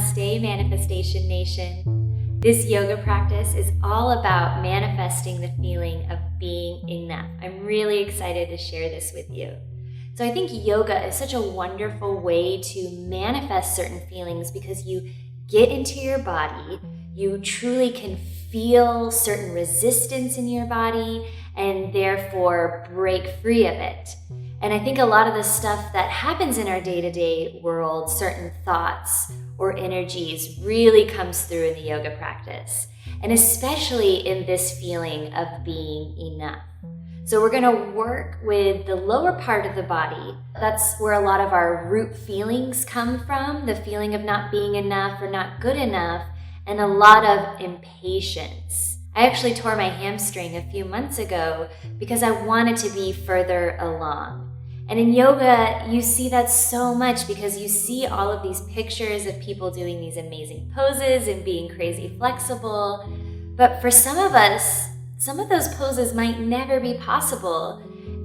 Namaste, Manifestation Nation. This yoga practice is all about manifesting the feeling of being enough. I'm really excited to share this with you. So I think yoga is such a wonderful way to manifest certain feelings because you get into your body, you truly can feel certain resistance in your body and therefore break free of it. And I think a lot of the stuff that happens in our day-to-day world, certain thoughts or energies, really comes through in the yoga practice. And especially in this feeling of being enough. So we're going to work with the lower part of the body. That's where a lot of our root feelings come from, the feeling of not being enough or not good enough, and a lot of impatience. I actually tore my hamstring a few months ago because I wanted to be further along. And in yoga, you see that so much because you see all of these pictures of people doing these amazing poses and being crazy flexible. But for some of us, some of those poses might never be possible,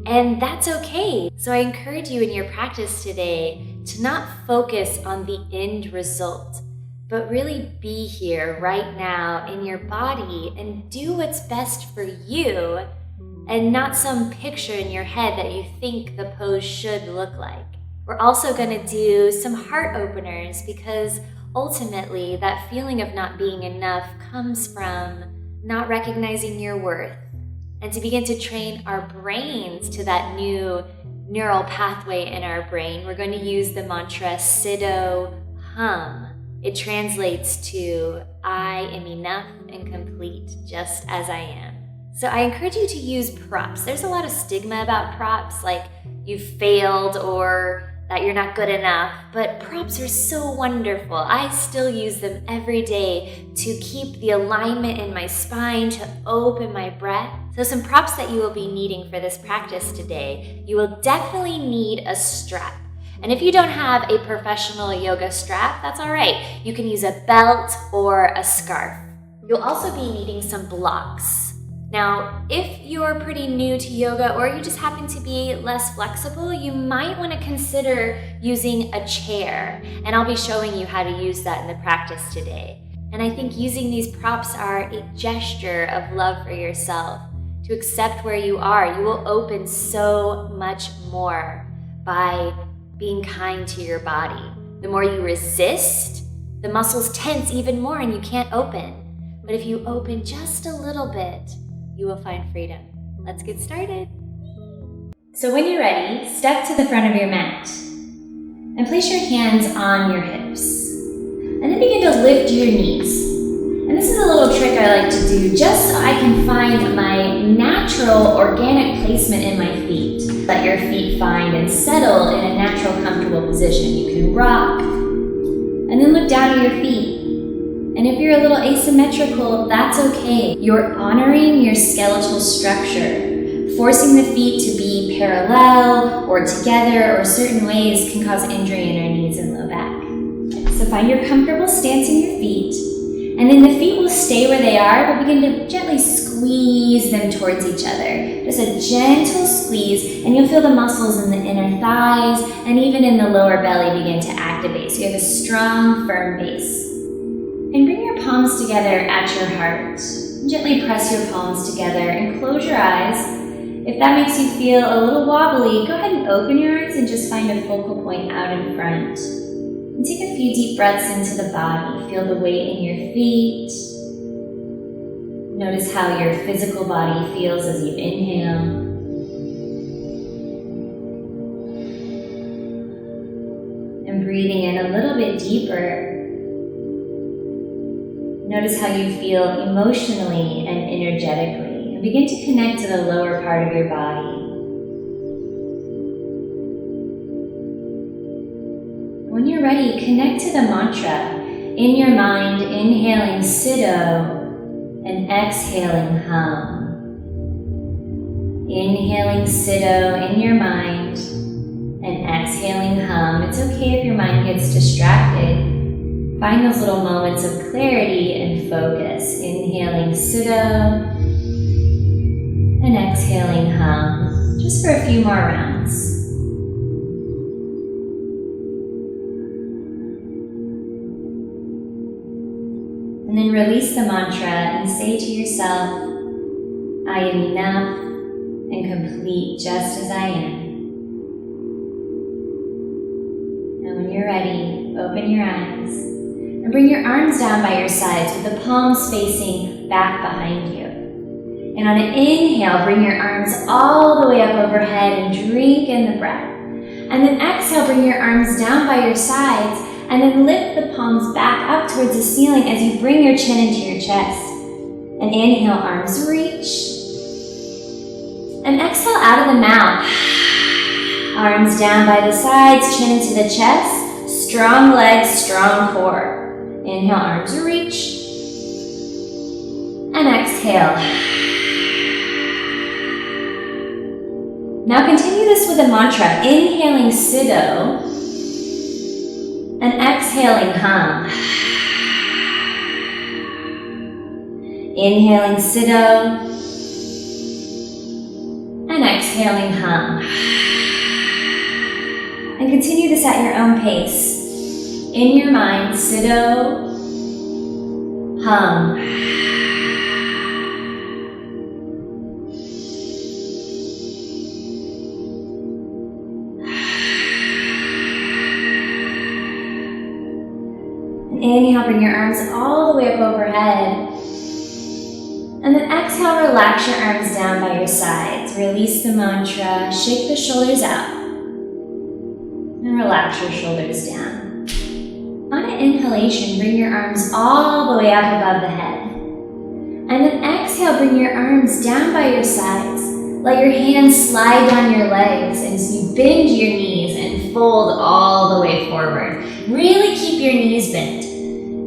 and that's okay. So I encourage you in your practice today to not focus on the end result, but really be here right now in your body and do what's best for you and not some picture in your head that you think the pose should look like. We're also going to do some heart openers because ultimately that feeling of not being enough comes from not recognizing your worth. And to begin to train our brains to that new neural pathway in our brain, we're going to use the mantra Siddho Hum. It translates to, I am enough and complete just as I am. So I encourage you to use props. There's a lot of stigma about props, like you failed or that you're not good enough, but props are so wonderful. I still use them every day to keep the alignment in my spine, to open my breath. So some props that you will be needing for this practice today. You will definitely need a strap. And if you don't have a professional yoga strap, that's all right. You can use a belt or a scarf. You'll also be needing some blocks. Now, if you're pretty new to yoga or you just happen to be less flexible, you might want to consider using a chair. And I'll be showing you how to use that in the practice today. And I think using these props are a gesture of love for yourself, to accept where you are. You will open so much more by being kind to your body. The more you resist, the muscles tense even more and you can't open. But if you open just a little bit, you will find freedom. Let's get started. So when you're ready, step to the front of your mat and place your hands on your hips. And then begin to lift your knees. And this is a little trick I like to do just so I can find my natural organic placement in my feet. Let your feet find and settle in a natural, comfortable position. You can rock and then look down at your feet. And if you're a little asymmetrical, that's okay. You're honoring your skeletal structure. Forcing the feet to be parallel or together or certain ways can cause injury in our knees and low back. So find your comfortable stance in your feet. And then the feet will stay where they are, but begin to gently squeeze them towards each other. Just a gentle squeeze, and you'll feel the muscles in the inner thighs and even in the lower belly begin to activate. So you have a strong, firm base. And bring your palms together at your heart. Gently press your palms together and close your eyes. If that makes you feel a little wobbly, go ahead and open your eyes and just find a focal point out in front. And take a few deep breaths into the body. Feel the weight in your feet. Notice how your physical body feels as you inhale. And breathing in a little bit deeper. Notice how you feel emotionally and energetically, and begin to connect to the lower part of your body. When you're ready, connect to the mantra in your mind, inhaling Siddho and exhaling Hum. Inhaling Siddho in your mind and exhaling Hum. It's okay if your mind gets distracted. Find those little moments of clarity and focus. Inhaling Siddho and exhaling Hum, just for a few more rounds. And then release the mantra and say to yourself, I am enough and complete just as I am. And when you're ready, open your eyes and bring your arms down by your sides with the palms facing back behind you. And on an inhale, bring your arms all the way up overhead and drink in the breath. And then exhale, bring your arms down by your sides and then lift the palms back up towards the ceiling as you bring your chin into your chest. And inhale, arms reach. And exhale out of the mouth. Arms down by the sides, chin into the chest. Strong legs, strong core. Inhale, arms reach. And exhale. Now continue this with a mantra, inhaling Siddho and exhaling Hum. Inhaling Siddho and exhaling Hum. And continue this at your own pace. In your mind, Siddho, Hum. Inhale, bring your arms all the way up overhead. And then exhale, relax your arms down by your sides. Release the mantra, shake the shoulders out. And relax your shoulders down. On an inhalation, bring your arms all the way up above the head. And then exhale, bring your arms down by your sides. Let your hands slide down your legs as you bend your knees and fold all the way forward. Really keep your knees bent.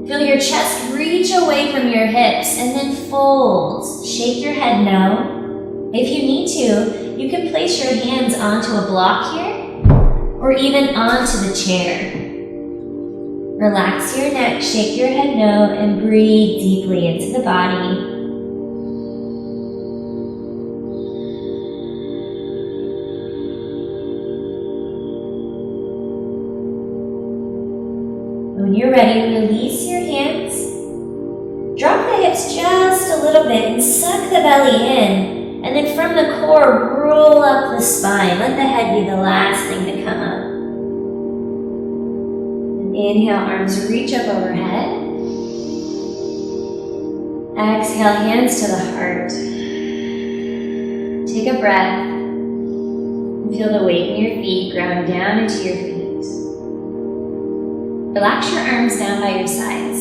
Feel your chest reach away from your hips and then fold. Shake your head no. If you need to, you can place your hands onto a block here or even onto the chair. Relax your neck, shake your head no, and breathe deeply into the body. When you're ready, release your hands. Drop the hips just a little bit and suck the belly in. And then from the core, roll up the spine. Let the head be the last thing to come up. And inhale, arms reach up overhead. Exhale, hands to the heart. Take a breath. And feel the weight in your feet ground down into your feet. Relax your arms down by your sides.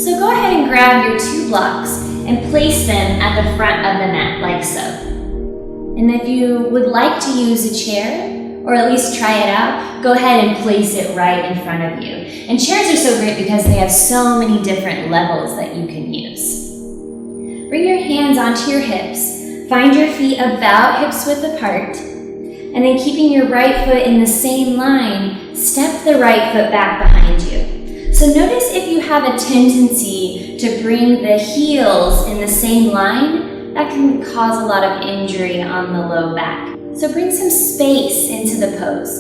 So go ahead and grab your 2 blocks and place them at the front of the mat like so. And if you would like to use a chair, or at least try it out, go ahead and place it right in front of you. And chairs are so great because they have so many different levels that you can use. Bring your hands onto your hips. Find your feet about hips width apart. And then keeping your right foot in the same line, step the right foot back behind you. So notice if you have a tendency to bring the heels in the same line, that can cause a lot of injury on the low back. So bring some space into the pose.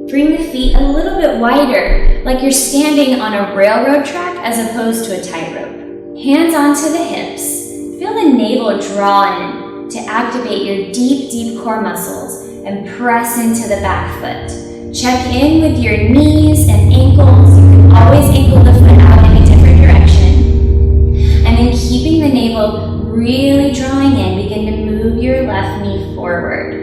Bring the feet a little bit wider, like you're standing on a railroad track as opposed to a tightrope. Hands onto the hips. Feel the navel draw in to activate your deep, deep core muscles and press into the back foot. Check in with your knees and ankles. You can always ankle the foot out in a different direction. And then keeping the navel really drawing in, begin to move your left knee forward.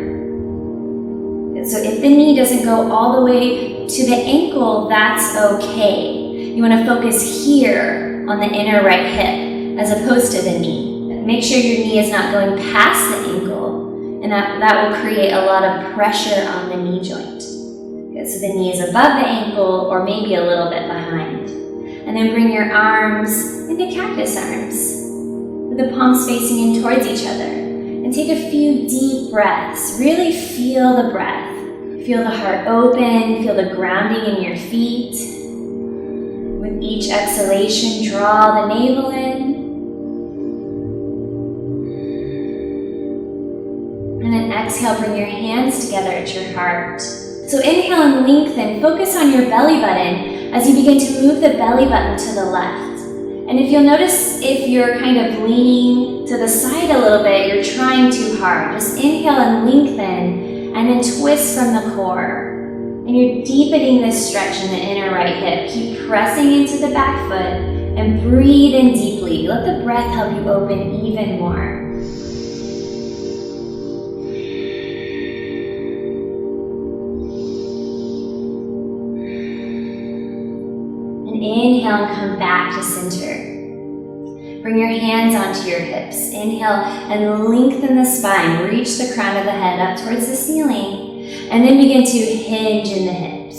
So if the knee doesn't go all the way to the ankle, that's okay. You want to focus here on the inner right hip as opposed to the knee. Make sure your knee is not going past the ankle, and that will create a lot of pressure on the knee joint. Okay, so the knee is above the ankle or maybe a little bit behind. And then bring your arms into cactus arms with the palms facing in towards each other. And take a few deep breaths. Really feel the breath. Feel the heart open, feel the grounding in your feet. With each exhalation, draw the navel in. And then exhale, bring your hands together at your heart. So inhale and lengthen. Focus on your belly button as you begin to move the belly button to the left. And if you'll notice, if you're kind of leaning to the side a little bit, you're trying too hard. Just inhale and lengthen, and then twist from the core. And you're deepening this stretch in the inner right hip. Keep pressing into the back foot and breathe in deeply. Let the breath help you open even more. And inhale and come back to center. Bring your hands onto your hips. Inhale and lengthen the spine. Reach the crown of the head up towards the ceiling. And then begin to hinge in the hips.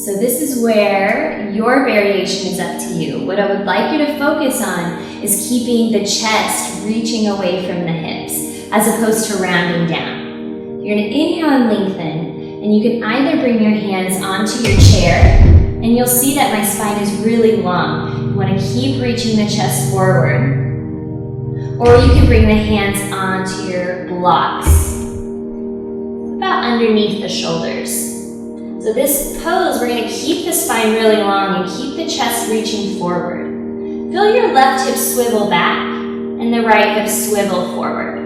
So this is where your variation is up to you. What I would like you to focus on is keeping the chest reaching away from the hips, as opposed to rounding down. You're going to inhale and lengthen, and you can either bring your hands onto your chair, and you'll see that my spine is really long. You want to keep reaching the chest forward. Or you can bring the hands onto your blocks, about underneath the shoulders. So this pose, we're going to keep the spine really long and keep the chest reaching forward. Feel your left hip swivel back and the right hip swivel forward.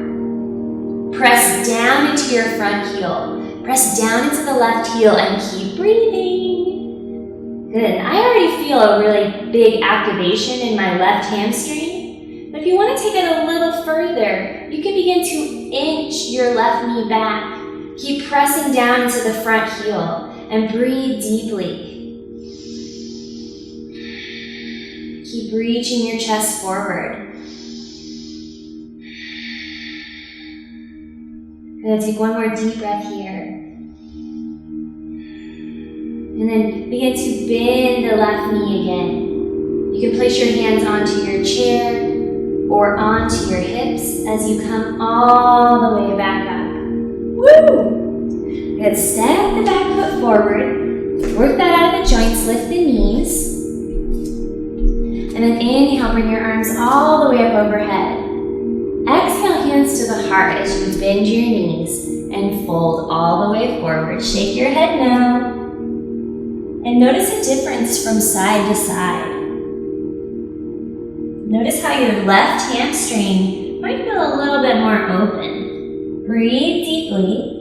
Press down into your front heel. Press down into the left heel and keep breathing. Good. I already feel a really big activation in my left hamstring. But if you want to take it a little further, you can begin to inch your left knee back. Keep pressing down into the front heel and breathe deeply. Keep reaching your chest forward. Good. Take one more deep breath here. And then begin to bend the left knee again. You can place your hands onto your chair or onto your hips as you come all the way back up. Woo! Good. Step the back foot forward. Work that out of the joints. Lift the knees. And then inhale, bring your arms all the way up overhead. Exhale, hands to the heart as you bend your knees and fold all the way forward. Shake your head now. And notice a difference from side to side. Notice how your left hamstring might feel a little bit more open. Breathe deeply.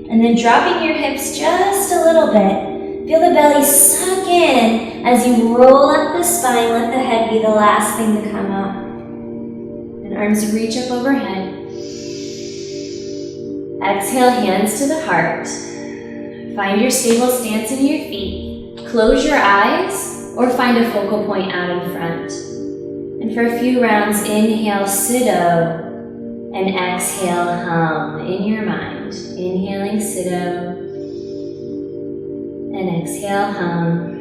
And then dropping your hips just a little bit. Feel the belly suck in as you roll up the spine. Let the head be the last thing to come up. And arms reach up overhead. Exhale, hands to the heart. Find your stable stance in your feet. Close your eyes or find a focal point out in front. And for a few rounds, inhale Siddho and exhale Hum in your mind. Inhaling Siddho and exhale Hum.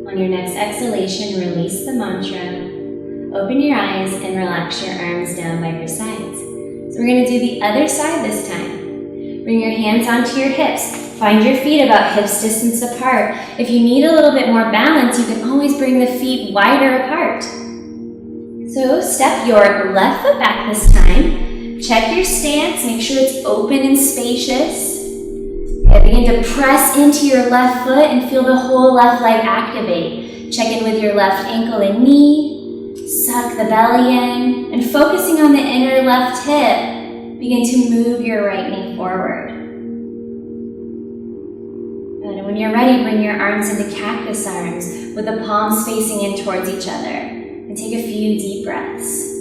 On your next exhalation, release the mantra. Open your eyes and relax your arms down by your sides. So we're going to do the other side this time. Bring your hands onto your hips. Find your feet about hips distance apart. If you need a little bit more balance, you can always bring the feet wider apart. So step your left foot back this time. Check your stance. Make sure it's open and spacious. Okay, begin to press into your left foot and feel the whole left leg activate. Check in with your left ankle and knee. Suck the belly in. And focusing on the inner left hip, begin to move your right knee forward. And when you're ready, bring your arms into cactus arms with the palms facing in towards each other. And take a few deep breaths.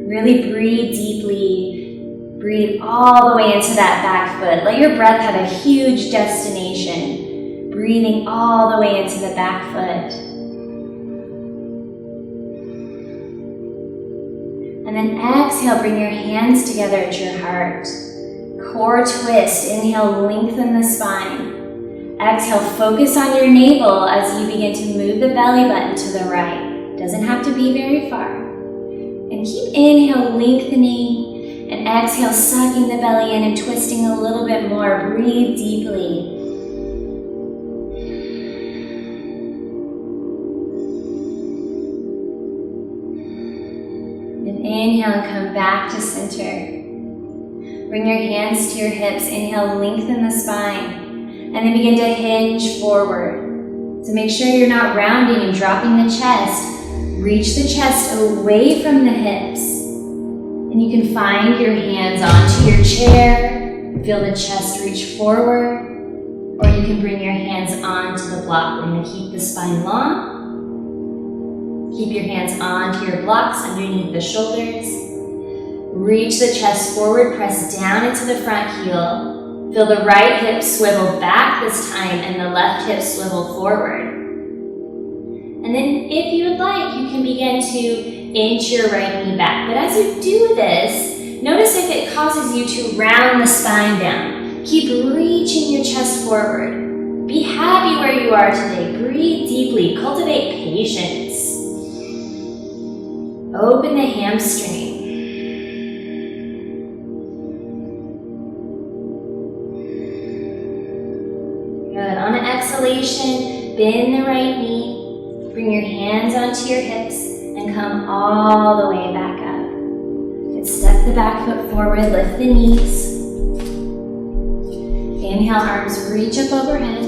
Really breathe deeply. Breathe all the way into that back foot. Let your breath have a huge destination. Breathing all the way into the back foot. And then exhale, bring your hands together at your heart. Core twist. Inhale, lengthen the spine. Exhale, focus on your navel as you begin to move the belly button to the right. Doesn't have to be very far. And keep inhale, lengthening, and exhale, sucking the belly in and twisting a little bit more. Breathe deeply. And inhale and come back to center. Bring your hands to your hips. Inhale, lengthen the spine. And then begin to hinge forward. So make sure you're not rounding and dropping the chest. Reach the chest away from the hips. And you can find your hands onto your chair. Feel the chest reach forward. Or you can bring your hands onto the block. We're going to keep the spine long. Keep your hands onto your blocks underneath the shoulders. Reach the chest forward, press down into the front heel. Feel the right hip swivel back this time and the left hip swivel forward. And then if you would like, you can begin to inch your right knee back. But as you do this, notice if it causes you to round the spine down. Keep reaching your chest forward. Be happy where you are today. Breathe deeply. Cultivate patience. Open the hamstring. Good. On an exhalation, bend the right knee. Bring your hands onto your hips and come all the way back up. Good. Step the back foot forward, lift the knees. Inhale, arms reach up overhead.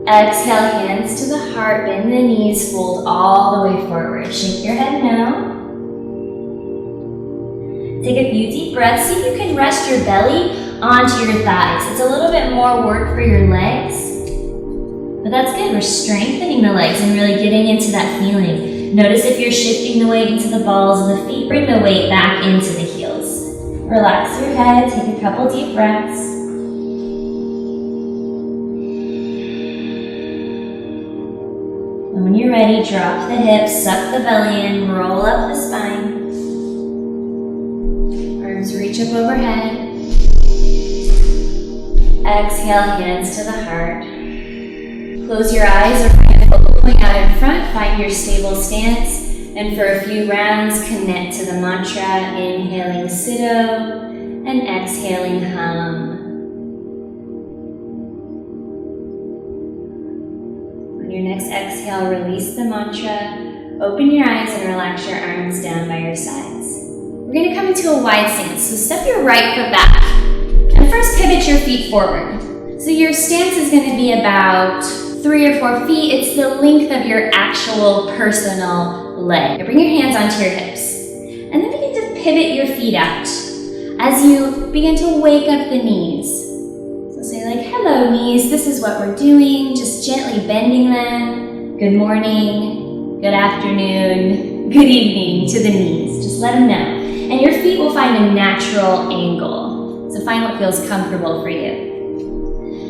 Exhale, hands to the heart, bend the knees, fold all the way forward. Shake your head no. Take a few deep breaths. See if you can rest your belly onto your thighs. It's a little bit more work for your legs, but that's good. We're strengthening the legs and really getting into that feeling. Notice if you're shifting the weight into the balls of the feet, bring the weight back into the heels. Relax your head, take a couple deep breaths. And when you're ready, drop the hips, suck the belly in, roll up the spine. Arms reach up overhead. Exhale, hands to the heart. Close your eyes or find a focal point out in front. Find your stable stance. And for a few rounds, connect to the mantra. Inhaling Siddho and exhaling Hum. On your next exhale, release the mantra. Open your eyes and relax your arms down by your sides. We're going to come into a wide stance. So step your right foot back. And first pivot your feet forward. So your stance is going to be about 3 or 4 feet. It's the length of your actual personal leg. Bring your hands onto your hips. And then begin to pivot your feet out as you begin to wake up the knees. So say like, hello knees, this is what we're doing. Just gently bending them. Good morning, good afternoon, good evening to the knees. Just let them know. And your feet will find a natural angle. So find what feels comfortable for you.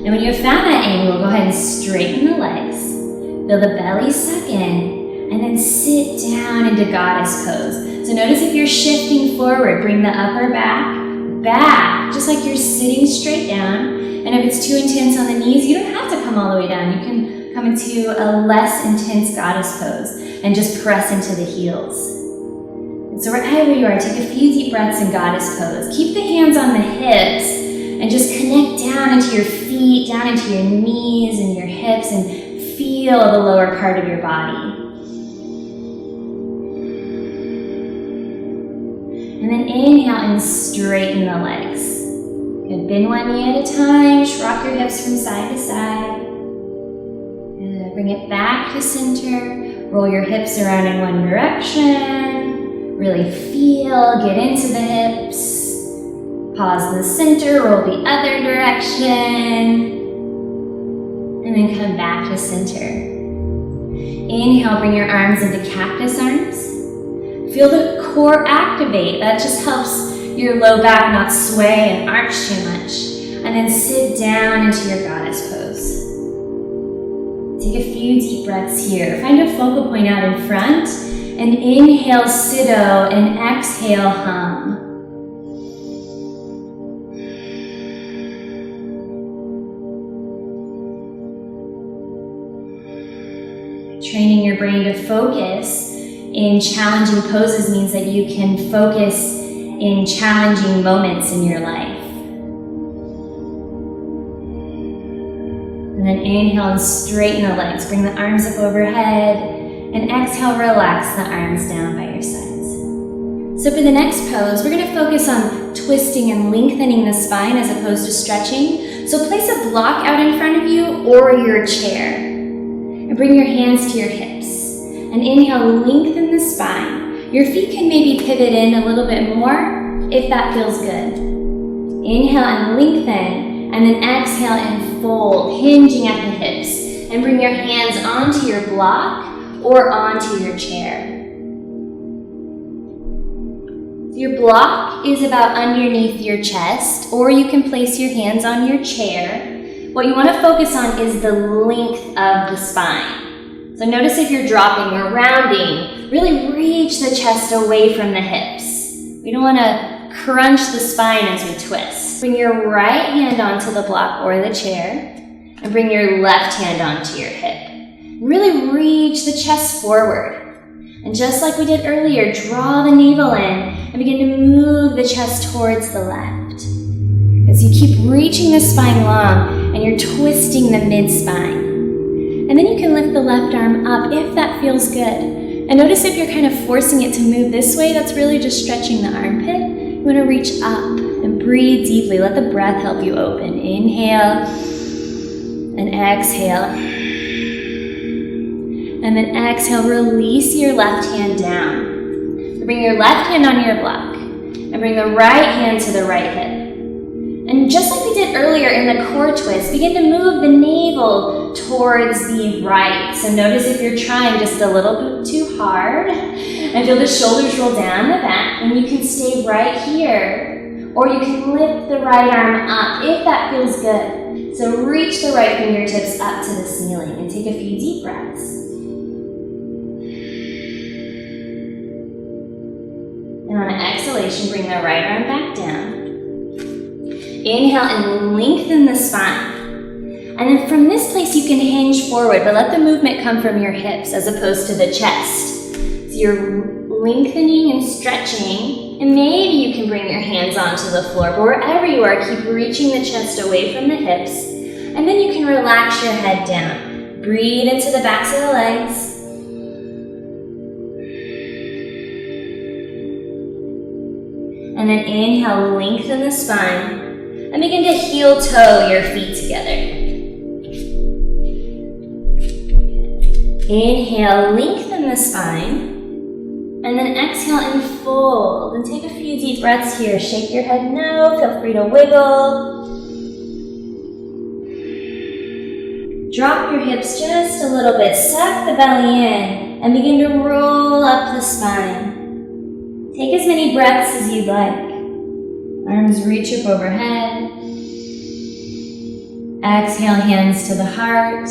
And when you have found that angle, go ahead and straighten the legs. Feel the belly suck in, and then sit down into goddess pose. So notice if you're shifting forward, bring the upper back, just like you're sitting straight down. And if it's too intense on the knees, you don't have to come all the way down. You can come into a less intense goddess pose and just press into the heels. So wherever you are, take a few deep breaths in goddess pose. Keep the hands on the hips and just connect down into your feet, down into your knees and your hips, and feel the lower part of your body. And then inhale and straighten the legs. Good. Bend one knee at a time. Just rock your hips from side to side. And bring it back to center. Roll your hips around in one direction. Really feel, get into the hips. Pause in the center, roll the other direction. And then come back to center. Inhale, bring your arms into cactus arms. Feel the core activate. That just helps your low back not sway and arch too much. And then sit down into your goddess pose. Take a few deep breaths here. Find a focal point out in front. And inhale Siddho and exhale Hum. Training your brain to focus in challenging poses means that you can focus in challenging moments in your life. And then inhale and straighten the legs. Bring the arms up overhead. And exhale, relax the arms down by your sides. So for the next pose, we're going to focus on twisting and lengthening the spine as opposed to stretching. So place a block out in front of you or your chair. And bring your hands to your hips. And inhale, lengthen the spine. Your feet can maybe pivot in a little bit more if that feels good. Inhale and lengthen, and then exhale and fold, hinging at the hips. And bring your hands onto your block or onto your chair. Your block is about underneath your chest, or you can place your hands on your chair. What you want to focus on is the length of the spine. So notice if you're dropping or rounding, really reach the chest away from the hips. We don't want to crunch the spine as we twist. Bring your right hand onto the block or the chair, and bring your left hand onto your hip. Really reach the chest forward. And just like we did earlier, draw the navel in and begin to move the chest towards the left. As you keep reaching the spine long and you're twisting the mid-spine. And then you can lift the left arm up if that feels good. And notice if you're kind of forcing it to move this way, that's really just stretching the armpit. You want to reach up and breathe deeply. Let the breath help you open. Inhale and exhale. And then exhale, release your left hand down. So bring your left hand on your block and bring the right hand to the right hip. And just like we did earlier in the core twist, begin to move the navel towards the right. So notice if you're trying just a little bit too hard and feel the shoulders roll down the back, and you can stay right here, or you can lift the right arm up if that feels good. So reach the right fingertips up to the ceiling and take a few deep breaths. And on an exhalation, bring the right arm back down. Inhale and lengthen the spine. And then from this place, you can hinge forward, but let the movement come from your hips as opposed to the chest. So you're lengthening and stretching, and maybe you can bring your hands onto the floor, but wherever you are, keep reaching the chest away from the hips. And then you can relax your head down. Breathe into the backs of the legs. And then inhale, lengthen the spine, and begin to heel toe your feet together. Inhale, lengthen the spine, and then exhale and fold. And take a few deep breaths here. Shake your head no, feel free to wiggle. Drop your hips just a little bit, suck the belly in, and begin to roll up the spine. Take as many breaths as you'd like. Arms reach up overhead. Exhale, hands to the heart.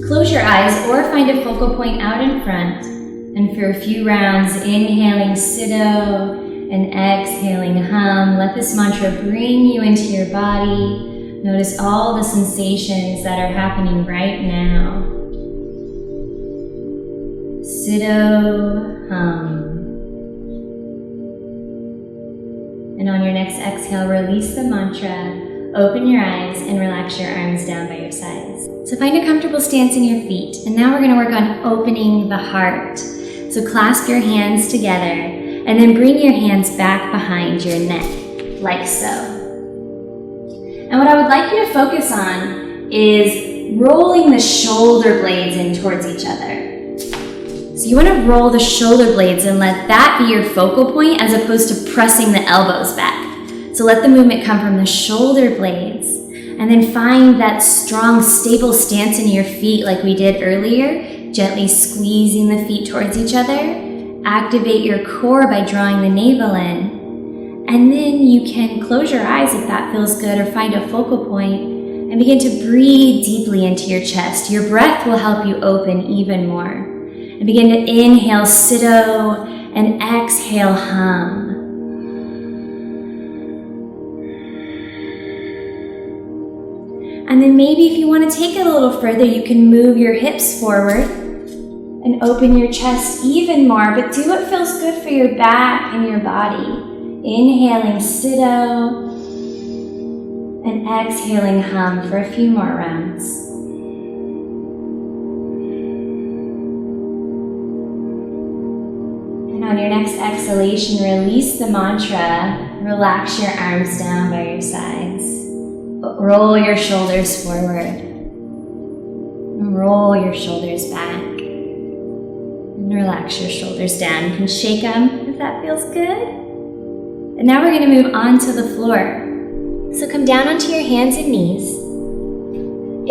Close your eyes or find a focal point out in front. And for a few rounds, inhaling Siddho and exhaling Hum. Let this mantra bring you into your body. Notice all the sensations that are happening right now. Siddho Hum. And on your next exhale, release the mantra, open your eyes, and relax your arms down by your sides. So find a comfortable stance in your feet. And now we're going to work on opening the heart. So clasp your hands together, and then bring your hands back behind your neck, like so. And what I would like you to focus on is rolling the shoulder blades in towards each other. So you want to roll the shoulder blades and let that be your focal point as opposed to pressing the elbows back. So let the movement come from the shoulder blades, and then find that strong, stable stance in your feet like we did earlier, gently squeezing the feet towards each other. Activate your core by drawing the navel in, and then you can close your eyes if that feels good, or find a focal point and begin to breathe deeply into your chest. Your breath will help you open even more. And begin to inhale Siddho and exhale Hum. And then maybe if you want to take it a little further, you can move your hips forward and open your chest even more, but do what feels good for your back and your body. Inhaling Siddho and exhaling Hum for a few more rounds. Now on your next exhalation, release the mantra. Relax your arms down by your sides. Roll your shoulders forward. Roll your shoulders back. And relax your shoulders down. You can shake them if that feels good. And now we're going to move on to the floor. So come down onto your hands and knees.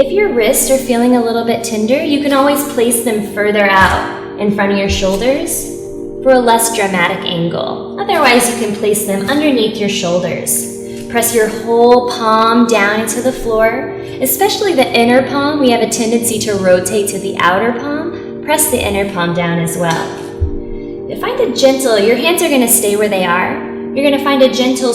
If your wrists are feeling a little bit tender, you can always place them further out in front of your shoulders for a less dramatic angle. Otherwise, you can place them underneath your shoulders. Press your whole palm down into the floor, especially the inner palm. We have a tendency to rotate to the outer palm. Press the inner palm down as well. Find a gentle, your hands are going to stay where they are. You're going to find a gentle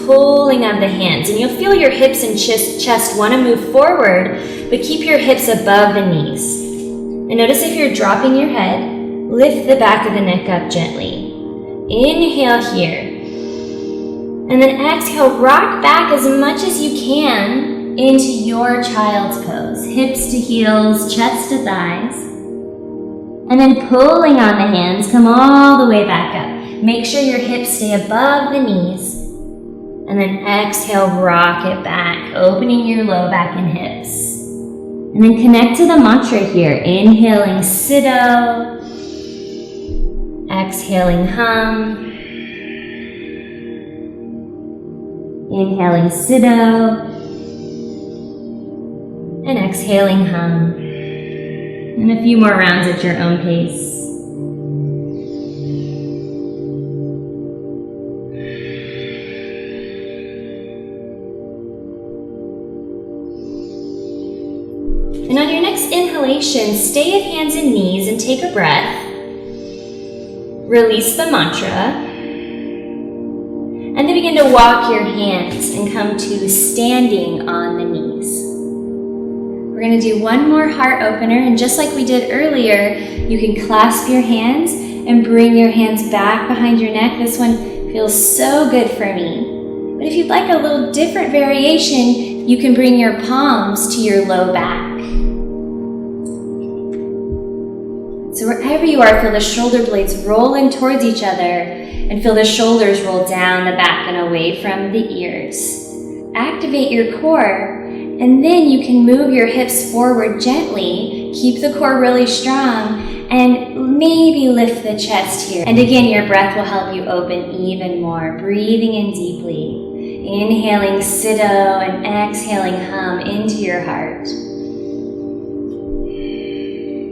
pulling of the hands, and you'll feel your hips and chest want to move forward, but keep your hips above the knees. And notice if you're dropping your head, lift the back of the neck up gently. Inhale here. And then exhale, rock back as much as you can into your child's pose. Hips to heels, chest to thighs. And then pulling on the hands, come all the way back up. Make sure your hips stay above the knees. And then exhale, rock it back, opening your low back and hips. And then connect to the mantra here. Inhaling Siddho. Exhaling Hum. Inhaling Siddho. And exhaling Hum. And a few more rounds at your own pace. And on your next inhalation, stay at hands and knees and take a breath. Release the mantra. And then begin to walk your hands and come to standing on the knees. We're going to do one more heart opener, and just like we did earlier, you can clasp your hands and bring your hands back behind your neck. This one feels so good for me. But if you'd like a little different variation, you can bring your palms to your low back. So wherever you are, feel the shoulder blades rolling towards each other and feel the shoulders roll down the back and away from the ears. Activate your core, and then you can move your hips forward gently. Keep the core really strong and maybe lift the chest here. And again, your breath will help you open even more. Breathing in deeply. Inhaling Siddho and exhaling Hum into your heart.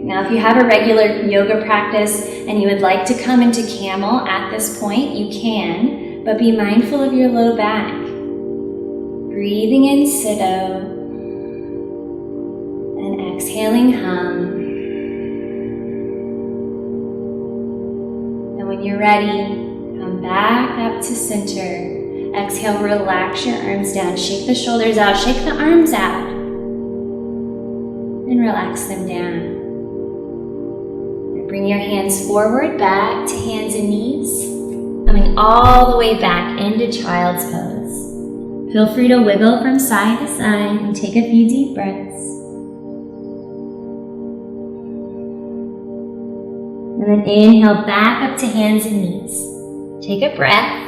Now, if you have a regular yoga practice and you would like to come into camel at this point, you can, but be mindful of your low back. Breathing in Siddho and exhaling Hum. And when you're ready, come back up to center. Exhale, relax your arms down. Shake the shoulders out, shake the arms out, and relax them down. Bring your hands forward, back to hands and knees, coming all the way back into child's pose. Feel free to wiggle from side to side and take a few deep breaths. And then inhale back up to hands and knees. Take a breath.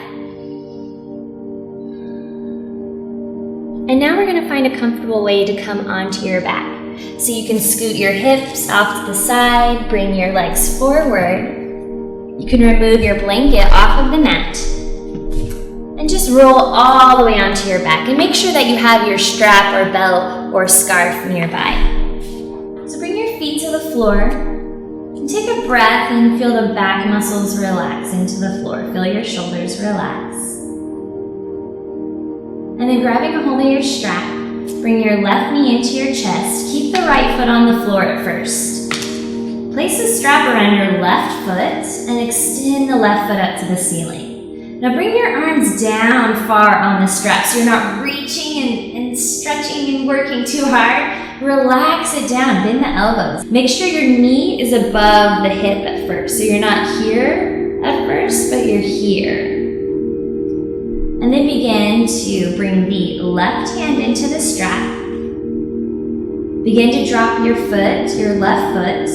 And now we're going to find a comfortable way to come onto your back. So you can scoot your hips off to the side, bring your legs forward. You can remove your blanket off of the mat and just roll all the way onto your back. And make sure that you have your strap or belt or scarf nearby. So bring your feet to the floor and take a breath and feel the back muscles relax into the floor. Feel your shoulders relax. And then grabbing a hold of your strap, bring your left knee into your chest. Keep the right foot on the floor at first. Place the strap around your left foot and extend the left foot up to the ceiling. Now bring your arms down far on the strap so you're not reaching and stretching and working too hard. Relax it down, bend the elbows. Make sure your knee is above the hip at first. So you're not here at first, but you're here. And then begin to bring the left hand into the strap. Begin to drop your foot, your left foot,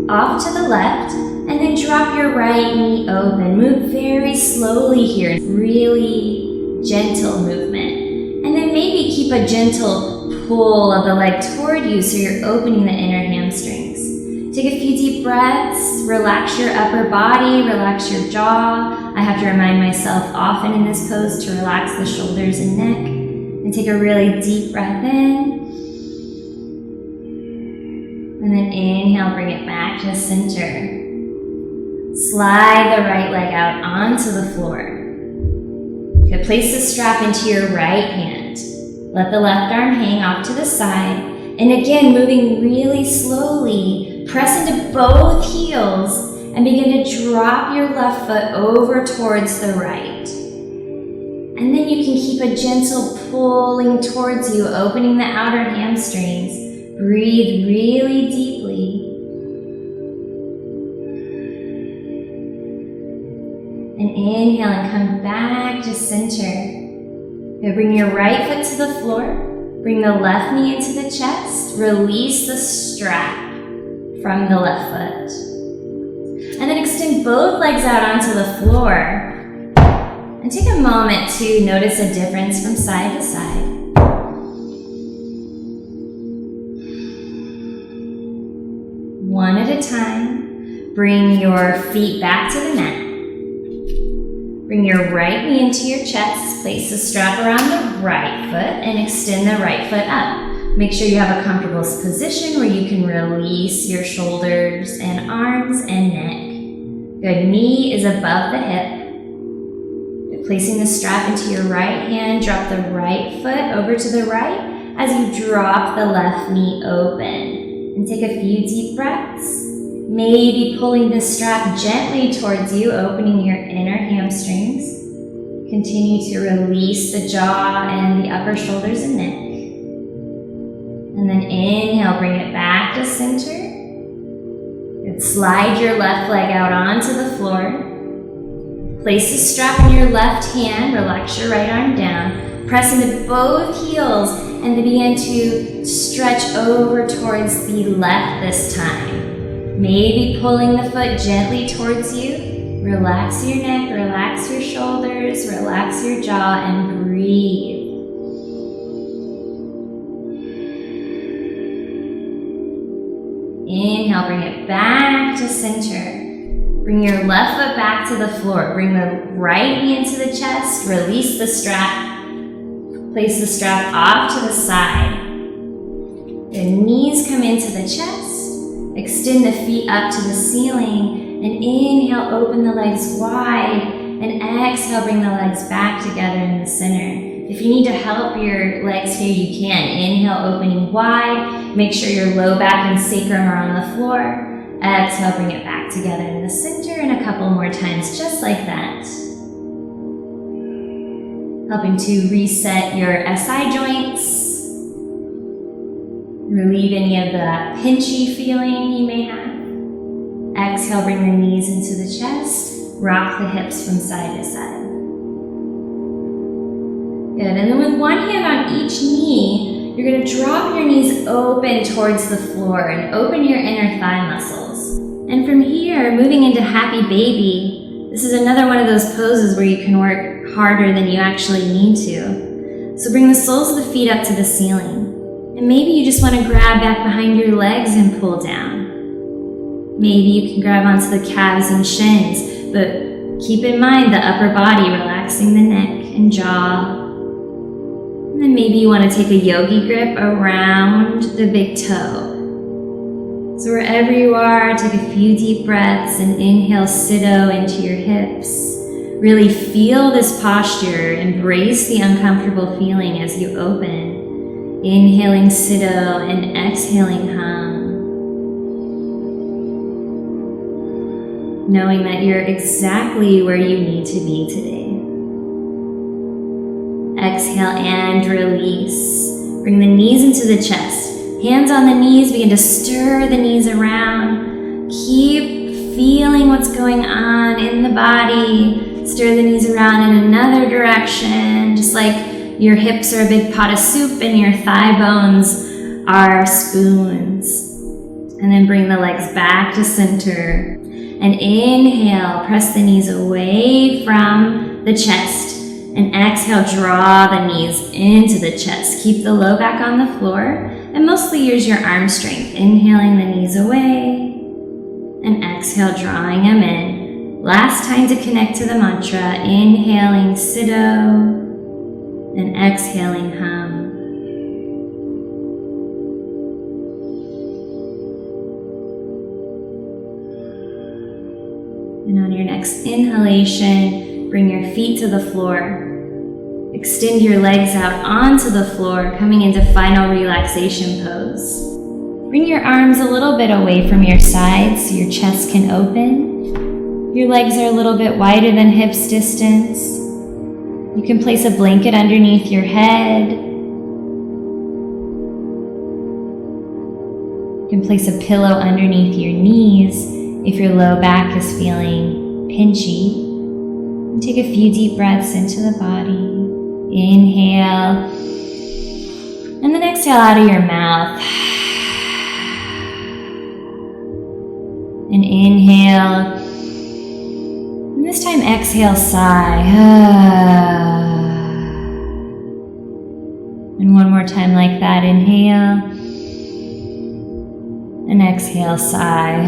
off to the left, and then drop drop your right knee open. Move very slowly here, really gentle movement. And then maybe keep a gentle pull of the leg toward you so you're opening the inner hamstrings. Take a few deep breaths, relax your upper body, relax your jaw. I have to remind myself often in this pose to relax the shoulders and neck. And take a really deep breath in. And then inhale, bring it back to center. Slide the right leg out onto the floor. Good, place the strap into your right hand. Let the left arm hang off to the side. And again, moving really slowly, press into both heels and begin to drop your left foot over towards the right. And then you can keep a gentle pulling towards you, opening the outer hamstrings. Breathe really deeply. And inhale and come back to center. Now bring your right foot to the floor. Bring the left knee into the chest. Release the strap from the left foot. And then extend both legs out onto the floor. And take a moment to notice a difference from side to side. One at a time, bring your feet back to the mat. Bring your right knee into your chest, place the strap around the right foot and extend the right foot up. Make sure you have a comfortable position where you can release your shoulders and arms and neck. Good, knee is above the hip. Good, placing the strap into your right hand, drop the right foot over to the right as you drop the left knee open. And take a few deep breaths, maybe pulling the strap gently towards you, opening your inner hamstrings. Continue to release the jaw and the upper shoulders and neck. And then inhale, bring it back to center. And slide your left leg out onto the floor. Place the strap in your left hand, relax your right arm down. Press into both heels and then begin to stretch over towards the left this time. Maybe pulling the foot gently towards you. Relax your neck, relax your shoulders, relax your jaw, and breathe. Inhale, bring it back to center. Bring your left foot back to the floor. Bring the right knee into the chest, release the strap. Place the strap off to the side. The knees come into the chest. Extend the feet up to the ceiling. And inhale, open the legs wide. And exhale, bring the legs back together in the center. If you need to help your legs here, you can. Inhale, opening wide. Make sure your low back and sacrum are on the floor. Exhale, bring it back together in the center. And a couple more times, just like that. Helping to reset your SI joints. Relieve any of the pinchy feeling you may have. Exhale, bring the knees into the chest. Rock the hips from side to side. Good, and then with one hand on each knee, you're going to drop your knees open towards the floor and open your inner thigh muscles. And from here, moving into happy baby, this is another one of those poses where you can work harder than you actually need to. So bring the soles of the feet up to the ceiling. And maybe you just want to grab back behind your legs and pull down. Maybe you can grab onto the calves and shins, but keep in mind the upper body, relaxing the neck and jaw. And then maybe you want to take a yogi grip around the big toe. So wherever you are, take a few deep breaths and inhale Siddho into your hips. Really feel this posture, embrace the uncomfortable feeling as you open. Inhaling Siddho and exhaling Hum. Knowing that you're exactly where you need to be today. Exhale and release. Bring the knees into the chest. Hands on the knees, begin to stir the knees around. Keep feeling what's going on in the body. Stir the knees around in another direction, just like your hips are a big pot of soup and your thigh bones are spoons. And then bring the legs back to center. And inhale, press the knees away from the chest. And exhale, draw the knees into the chest. Keep the low back on the floor and mostly use your arm strength. Inhaling the knees away and exhale, drawing them in. Last time to connect to the mantra. Inhaling Siddho and exhaling Hum. And on your next inhalation, bring your feet to the floor. Extend your legs out onto the floor, coming into final relaxation pose. Bring your arms a little bit away from your sides so your chest can open. Your legs are a little bit wider than hips distance. You can place a blanket underneath your head. You can place a pillow underneath your knees if your low back is feeling pinchy. And take a few deep breaths into the body. Inhale, and then exhale out of your mouth. And inhale, and this time exhale, sigh. And one more time like that. Inhale, and exhale, sigh.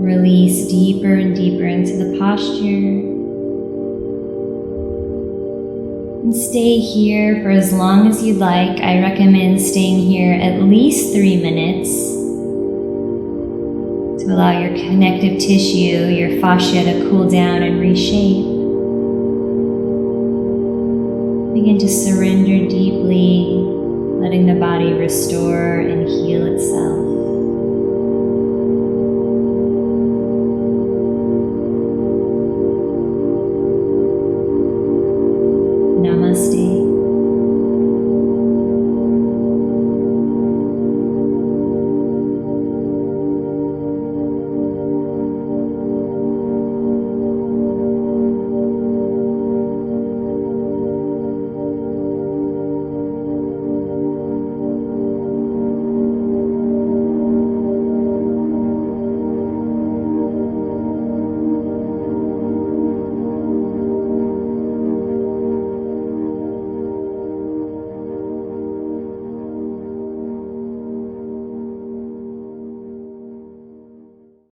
Release deeper and deeper into the posture. And stay here for as long as you'd like. I recommend staying here at least 3 minutes to allow your connective tissue, your fascia to cool down and reshape. Begin to surrender deeply, letting the body restore and heal itself.